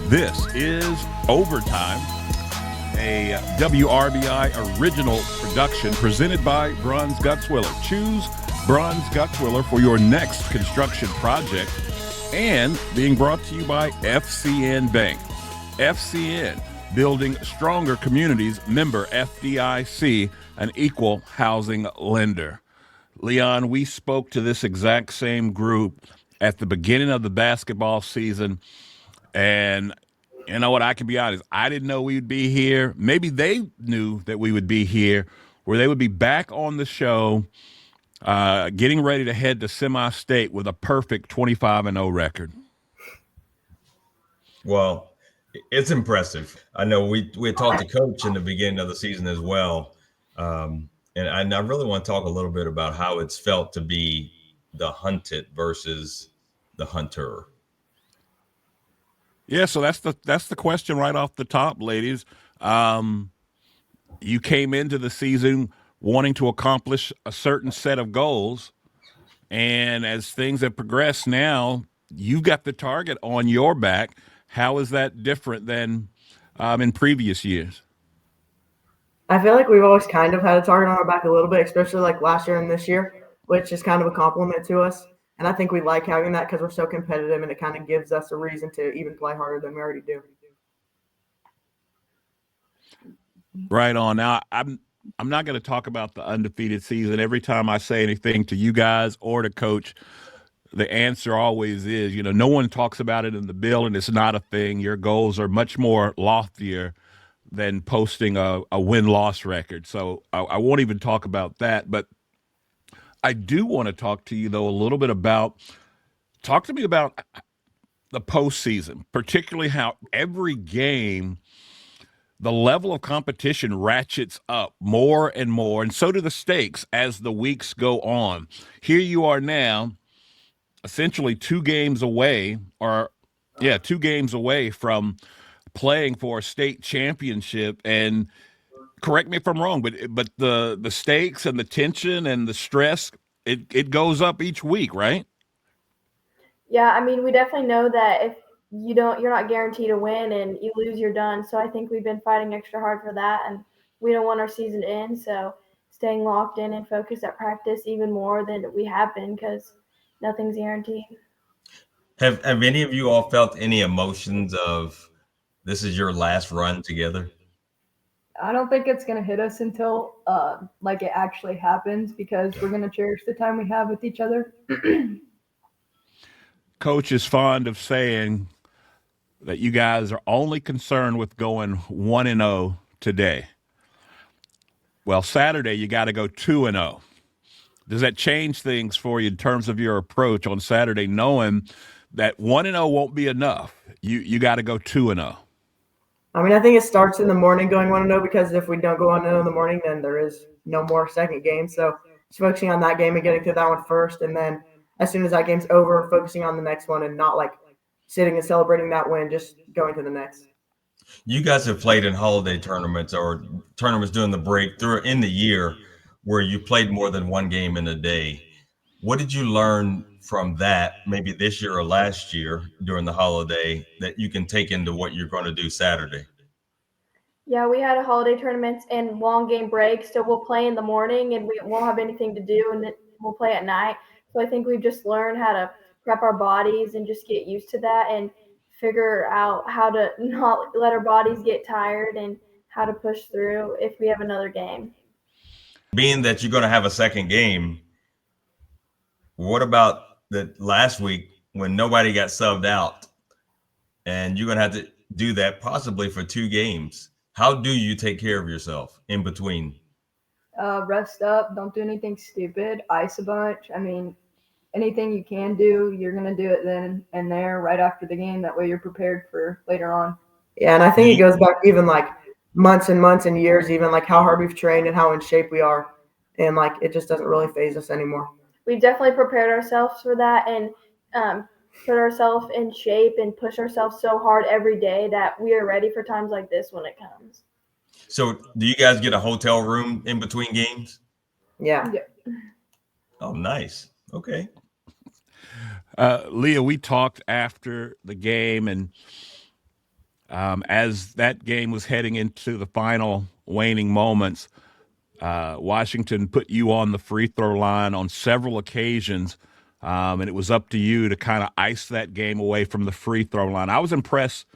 This is Overtime, a WRBI original production presented by Bronze Gutswiller. Choose Bronze Gutswiller for your next construction project, and being brought to you by FCN Bank. FCN, building stronger communities, member FDIC, an equal housing lender. Leon, we spoke to this exact same group at the beginning of the basketball season, and you know what? I can be honest. I didn't know we would be here. Maybe they knew that we would be here, where they would be back on the show, getting ready to head to semi-state with a perfect 25-0 record. Well, it's impressive. I know we had talked to Coach in the beginning of the season as well, and I really want to talk a little bit about how it's felt to be the hunted versus the hunter. Yeah, so that's the question right off the top, ladies. You came into the season wanting to accomplish a certain set of goals, and as things have progressed now, you've got the target on your back. How is that different than in previous years? I feel like we've always kind of had a target on our back a little bit, especially like last year and this year, which is kind of a compliment to us. And I think we like having that because we're so competitive, and it kind of gives us a reason to even play harder than we already do. Right on. Now, I'm not going to talk about the undefeated season. Every time I say anything to you guys or to Coach, the answer always is, no one talks about it in the bill, and it's not a thing. Your goals are much more loftier than posting a win-loss record. So I won't even talk about that. But I do want to talk to you, though, a little bit talk to me about the postseason, particularly how every game, the level of competition ratchets up more and more, and so do the stakes as the weeks go on. Here you are now, essentially 2 games away, 2 games away from playing for a state championship. And correct me if I'm wrong, but the stakes and the tension and the stress, it goes up each week, right? Yeah, I mean, we definitely know that if you're not guaranteed to win, and you lose, you're done. So I think we've been fighting extra hard for that, and we don't want our season to end. So staying locked in and focused at practice even more than we have been, because nothing's guaranteed. Have any of you all felt any emotions of this is your last run together? I don't think it's going to hit us until like it actually happens, because we're going to cherish the time we have with each other. Coach is fond of saying that you guys are only concerned with going 1-0 today. Well, Saturday you got to go 2-0. Does that change things for you in terms of your approach on Saturday, knowing that 1-0 won't be enough? You got to go 2-0. I mean, I think it starts in the morning going 1-0, because if we don't go 1-0 in the morning, then there is no more second game. So just focusing on that game and getting through that one first, and then as soon as that game's over, focusing on the next one and not like sitting and celebrating that win, just going to the next. You guys have played in holiday tournaments or tournaments during the break through in the year where you played more than one game in a day. What did you learn from that, maybe this year or last year during the holiday, that you can take into what you're going to do Saturday? Yeah, we had a holiday tournaments and long game breaks, so we'll play in the morning and we won't have anything to do, and then we'll play at night. So I think we've just learned how to prep our bodies and just get used to that, and figure out how to not let our bodies get tired, and how to push through if we have another game. Being that you're going to have a second game, what about the last week when nobody got subbed out and you're going to have to do that possibly for 2 games? How do you take care of yourself in between? Rest up. Don't do anything stupid. Ice a bunch. I mean, anything you can do, you're going to do it then and there right after the game. That way you're prepared for later on. Yeah, and I think it goes back even like months and months and years, even like how hard we've trained and how in shape we are. And like it just doesn't really phase us anymore. We've definitely prepared ourselves for that, and put ourselves in shape and push ourselves so hard every day that we are ready for times like this when it comes. So do you guys get a hotel room in between games? Yeah. Oh, nice. Okay. Leah, we talked after the game, and as that game was heading into the final waning moments, Washington put you on the free throw line on several occasions, and it was up to you to kind of ice that game away from the free throw line. I was impressed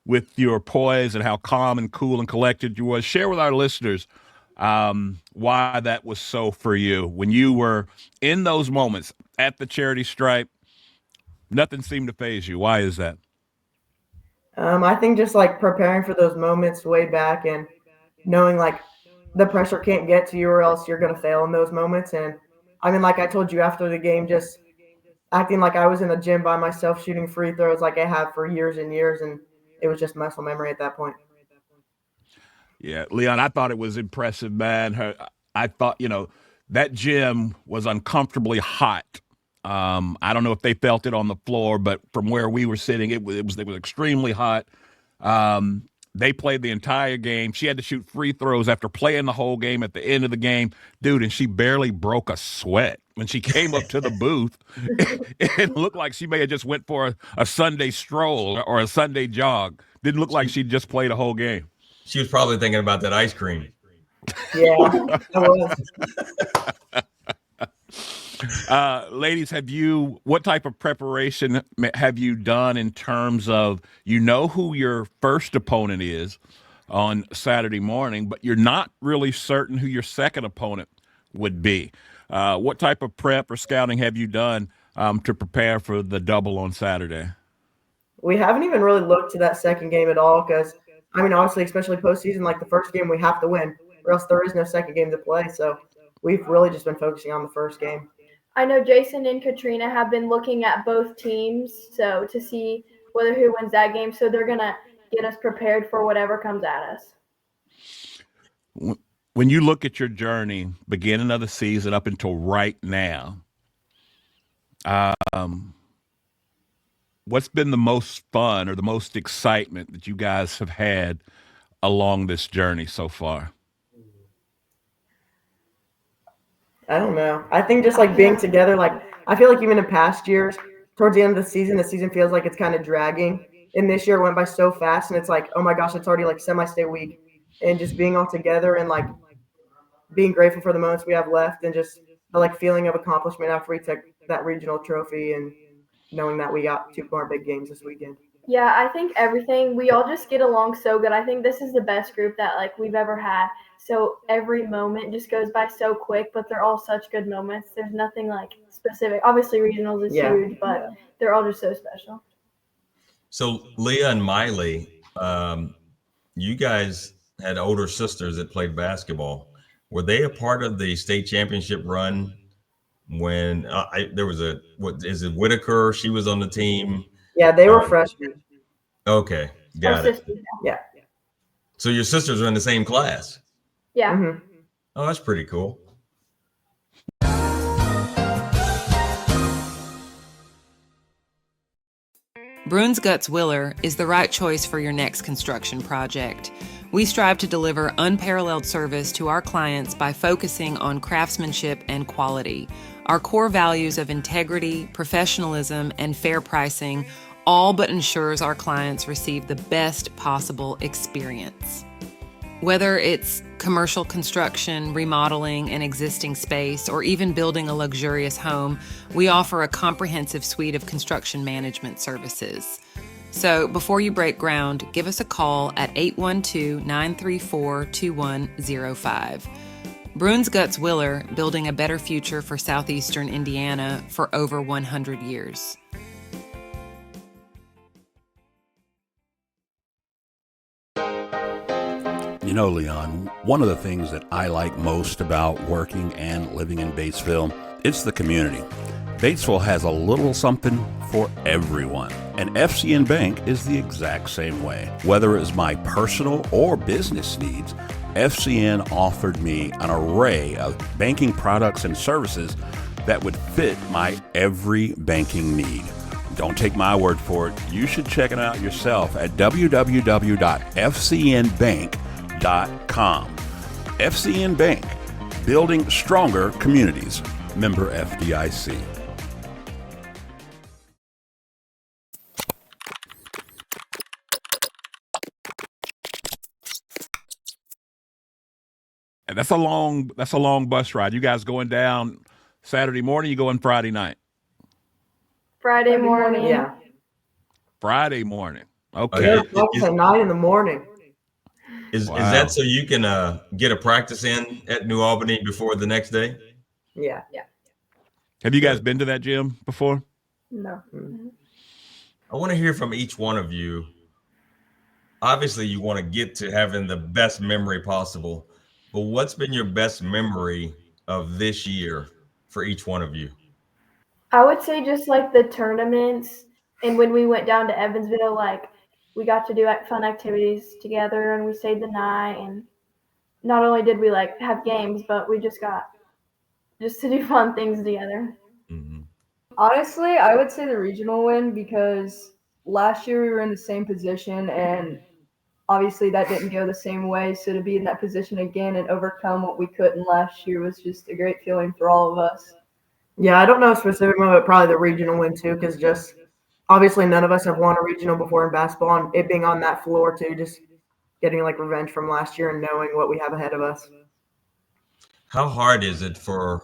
with your poise and how calm and cool and collected you was. Share with our listeners why that was so for you. When you were in those moments at the charity stripe, nothing seemed to faze you. Why is that? I think just like preparing for those moments way back and knowing like the pressure can't get to you or else you're going to fail in those moments. And I mean, like I told you after the game, just acting like I was in the gym by myself shooting free throws like I have for years and years. And it was just muscle memory at that point. Yeah, Leon, I thought it was impressive, man. I thought, that gym was uncomfortably hot. I don't know if they felt it on the floor, but from where we were sitting, it was extremely hot. They played the entire game. She had to shoot free throws after playing the whole game at the end of the game. Dude, and she barely broke a sweat. When she came up to the booth, it looked like she may have just went for a Sunday stroll or a Sunday jog. Didn't look like she just played a whole game. She was probably thinking about that ice cream. Yeah, I was. Ladies, what type of preparation have you done in terms of, who your first opponent is on Saturday morning, but you're not really certain who your second opponent would be? What type of prep or scouting have you done to prepare for the double on Saturday? We haven't even really looked to that second game at all because, obviously, especially postseason, like the first game we have to win or else there is no second game to play. So we've really just been focusing on the first game. I know Jason and Katrina have been looking at both teams to see who wins that game. So they're going to get us prepared for whatever comes at us. When you look at your journey, beginning of the season up until right now, what's been the most fun or the most excitement that you guys have had along this journey so far? I don't know. I think just like being together, like I feel like even in past years, towards the end of the season feels like it's kind of dragging. And this year went by so fast, and it's like, oh my gosh, it's already like semi-state week. And just being all together and like being grateful for the moments we have left, and just the like feeling of accomplishment after we took that regional trophy, and knowing that we got 2 more big games this weekend. Yeah, I think everything, we all just get along so good. I think this is the best group that like we've ever had. So every moment just goes by so quick, but they're all such good moments. There's nothing like specific. Obviously regionals is huge, but they're all just so special. So Leah and Mylie, you guys had older sisters that played basketball. Were they a part of the state championship run when there was what is it, Whitaker? She was on the team. Yeah, they were freshmen. Okay, got it. Yeah. So your sisters are in the same class? Yeah. Mm-hmm. Oh, that's pretty cool. Bruins Guts Willer is the right choice for your next construction project. We strive to deliver unparalleled service to our clients by focusing on craftsmanship and quality. Our core values of integrity, professionalism, and fair pricing all but ensures our clients receive the best possible experience. Whether it's commercial construction, remodeling an existing space, or even building a luxurious home, we offer a comprehensive suite of construction management services. So before you break ground, give us a call at 812-934-2105. Bruins Guts Willer, building a better future for southeastern Indiana for over 100 years. You know, Leon, one of the things that I like most about working and living in Batesville, it's the community. Batesville has a little something for everyone, and FCN Bank is the exact same way. Whether it's my personal or business needs, FCN offered me an array of banking products and services that would fit my every banking need. Don't take my word for it. You should check it out yourself at www.fcnbank.com. FCN Bank, building stronger communities. Member FDIC. That's a long bus ride. You guys going down Saturday morning? You going Friday night? Friday morning. Yeah. Friday morning. Okay. They're practice at 9 in the morning. Is Wow. that so you can get a practice in at New Albany before the next day? Yeah. Have you guys been to that gym before? No. I want to hear from each one of you. Obviously, you want to get to having the best memory possible, but what's been your best memory of this year for each one of you? I would say just like the tournaments, and when we went down to Evansville, like we got to do fun activities together, and we stayed the night. And not only did we like have games, but we just got to do fun things together. Mm-hmm. Honestly, I would say the regional win, because last year we were in the same position and obviously that didn't go the same way. So to be in that position again and overcome what we couldn't last year was just a great feeling for all of us. Yeah, I don't know specifically, but probably the regional win too, because just obviously none of us have won a regional before in basketball, and it being on that floor too, just getting like revenge from last year and knowing what we have ahead of us. How hard is it for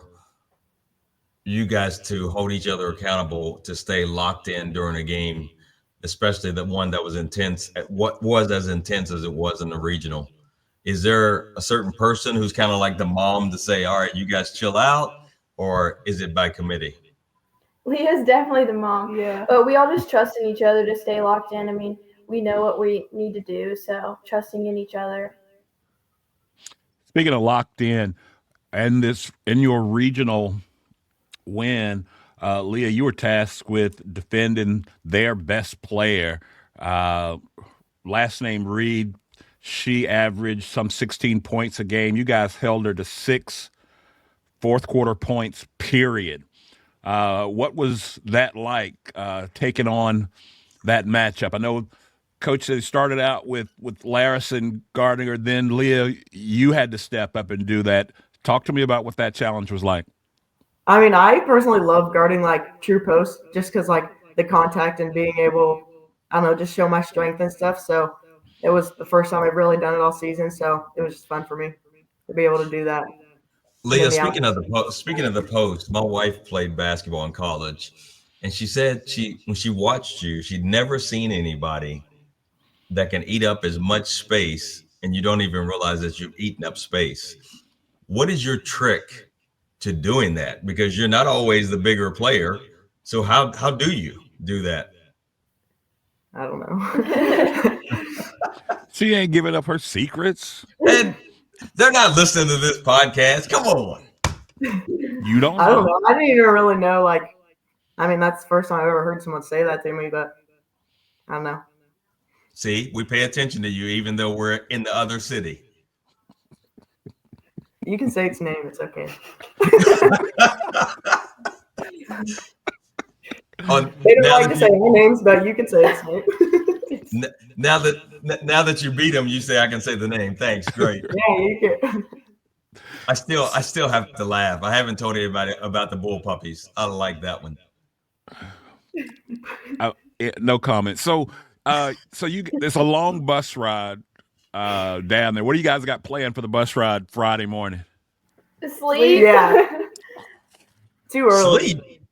you guys to hold each other accountable to stay locked in during a game, especially the one that was intense, what was as intense as it was in the regional? Is there a certain person who's kind of like the mom to say, all right, you guys chill out, or is it by committee? Leah's definitely the mom. Yeah. But we all just trust in each other to stay locked in. I mean, we know what we need to do, so trusting in each other. Speaking of locked in, and in your regional win, Leah, you were tasked with defending their best player. Last name Reed, she averaged some 16 points a game. You guys held her to 6 fourth quarter points, period. What was that like, taking on that matchup? I know Coach said he started out with Larison guarding her. Then, Leah, you had to step up and do that. Talk to me about what that challenge was like. I mean, I personally love guarding like true posts just because like the contact and being able, I don't know, just show my strength and stuff. So it was the first time I've really done it all season. So it was just fun for me to be able to do that. Leah, speaking of the post, my wife played basketball in college, and she said when she watched you, she'd never seen anybody that can eat up as much space and you don't even realize that you've eaten up space. What is your trick to doing that? Because you're not always the bigger player. So how do you do that? I don't know. She ain't giving up her secrets. And they're not listening to this podcast. Come on. You don't know. I don't know. I didn't even really know. Like, I mean, that's the first time I've ever heard someone say that to me, but I don't know. See, we pay attention to you, even though we're in the other city. You can say its name. It's okay. They don't like to say my names, but you can say its name. Now that you beat them, you say I can say the name. Thanks, great. Yeah, you can. I still have to laugh. I haven't told anybody about the bull puppies. I like that one. No comment. So it's a long bus ride down there. What do you guys got planned for the bus ride Friday morning? Sleep. Yeah. Too early. Sleep.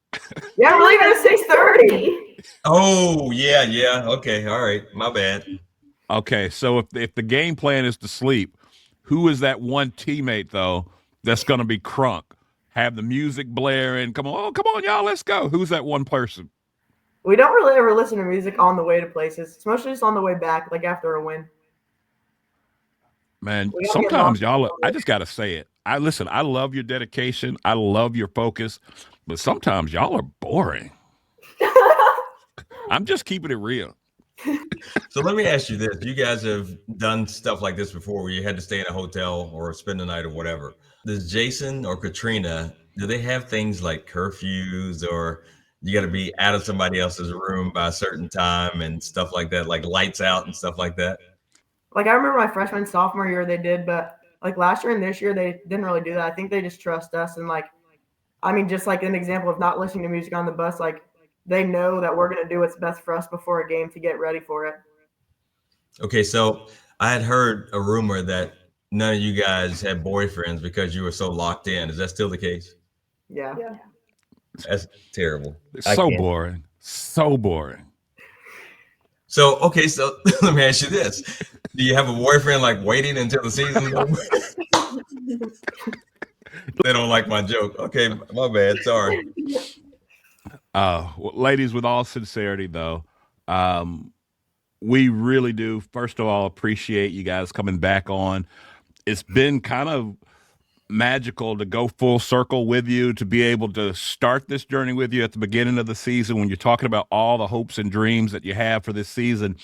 Yeah, we're leaving at 6:30. Oh, yeah. Okay, all right. My bad. Okay, so if the game plan is to sleep, who is that one teammate though that's going to be crunk? Have the music blaring. Come on, y'all, let's go. Who's that one person? We don't really ever listen to music on the way to places. It's mostly just on the way back, like after a win. Man, sometimes y'all, I just got to say it. I love your dedication. I love your focus, but sometimes y'all are boring. I'm just keeping it real. So let me ask you this. You guys have done stuff like this before where you had to stay in a hotel or spend the night or whatever. Does Jason or Katrina, do they have things like curfews, or you got to be out of somebody else's room by a certain time and stuff like that, like lights out and stuff like that? Like I remember my freshman, sophomore year they did, but like last year and this year they didn't really do that. I think they just trust us, and like, I mean, just like an example of not listening to music on the bus, like they know that we're going to do what's best for us before a game to get ready for it. Okay, so I had heard a rumor that none of you guys had boyfriends because you were so locked in. Is that still the case? Yeah. That's terrible. It's I so can't. boring. So boring. So, okay, so let me ask you this. Do you have a boyfriend like waiting until the season's over? They don't like my joke. Okay, my bad. Sorry. Well, ladies, with all sincerity, though, we really do, first of all, appreciate you guys coming back on. It's been kind of magical to go full circle with you, to be able to start this journey with you at the beginning of the season when you're talking about all the hopes and dreams that you have for this season,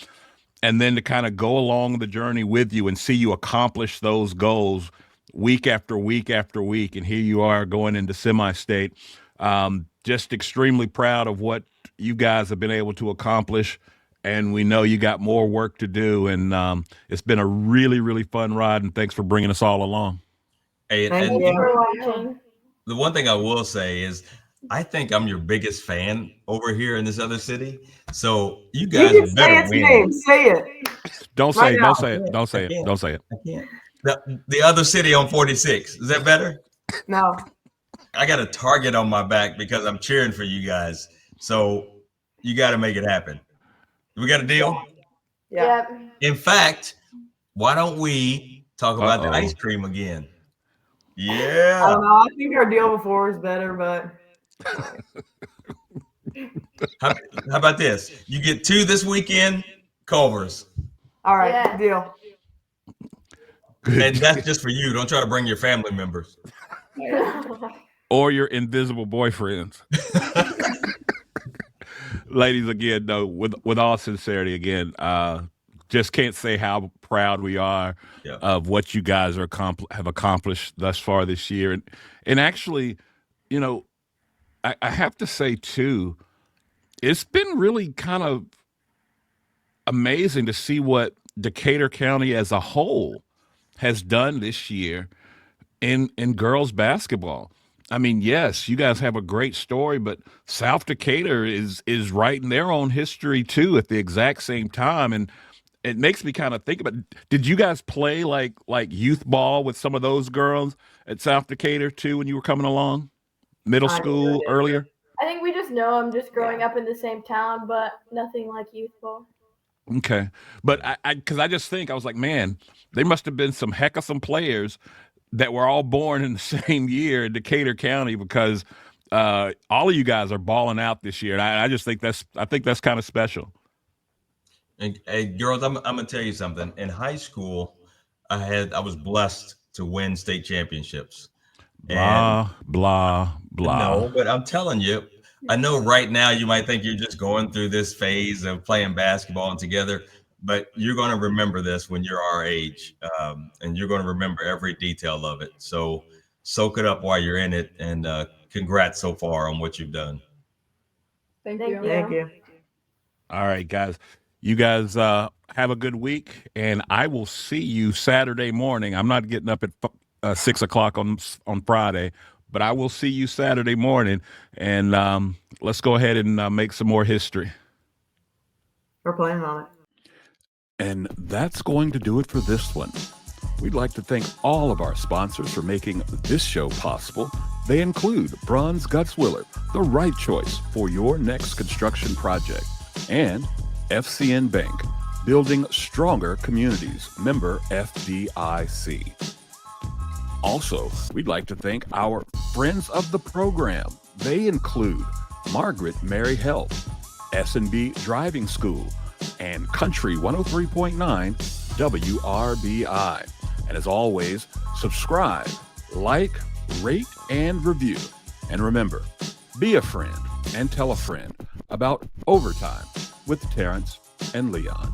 and then to kind of go along the journey with you and see you accomplish those goals week after week after week. And here you are going into semi-state. Just extremely proud of what you guys have been able to accomplish. And we know you got more work to do. And it's been a really, really fun ride. And thanks for bringing us all along. Hey, Thank and you. For watching. the one thing I will say is I think I'm your biggest fan over here in this other city. So you You guys can say better its win. name. Say it. Don't Right say it. now. Don't say it. Don't say it. Don't say it. I can't. The other city on 46. Is that better? No. I got a target on my back because I'm cheering for you guys. So you got to make it happen. We got a deal? Yeah. Yep. In fact, why don't we talk about the Uh-oh. ice cream again? I Yeah. don't know. I think our deal before was better, but How about this? You get 2 this weekend, Culver's. all right, Yeah. deal. And that's just for you. Don't try to bring your family members. Or your invisible boyfriends. Ladies, again, no, with all sincerity, again, just can't say how proud we are Yeah. of what you guys are have accomplished thus far this year. And actually, you know, I have to say too, it's been really kind of amazing to see what Decatur County as a whole has done this year in girls basketball. I mean, yes, you guys have a great story, but South Decatur is writing their own history too at the exact same time. And it makes me kind of think about, did you guys play like youth ball with some of those girls at South Decatur too when you were coming along? Middle I school, did. earlier? I think we just know them just growing up in the same town, but nothing like youth ball. Okay. But because I just think, I was like, man, they must have been some heck of some players that were all born in the same year in Decatur County, because all of you guys are balling out this year. And I just think that's kind of special. And hey, girls, I'm gonna tell you something. In high school, I was blessed to win state championships. Blah, blah, blah. No, but I'm telling you, I know right now you might think you're just going through this phase of playing basketball and together, but you're going to remember this when you're our age, and you're going to remember every detail of it. So soak it up while you're in it, and congrats so far on what you've done. Thank Thank you. you. Thank you. All right, guys. You guys have a good week, and I will see you Saturday morning. I'm not getting up at 6 o'clock on Friday, but I will see you Saturday morning, and let's go ahead and make some more history. We're planning on it. And that's going to do it for this one. We'd like to thank all of our sponsors for making this show possible. They include Bronze Guts Willer, the right choice for your next construction project, and FCN Bank, building stronger communities, member FDIC. Also, we'd like to thank our friends of the program. They include Margaret Mary Health, S&B Driving School, and Country 103.9 WRBI. And as always, subscribe, like, rate, and review. And remember, be a friend and tell a friend about Overtime with Terrence and Leon.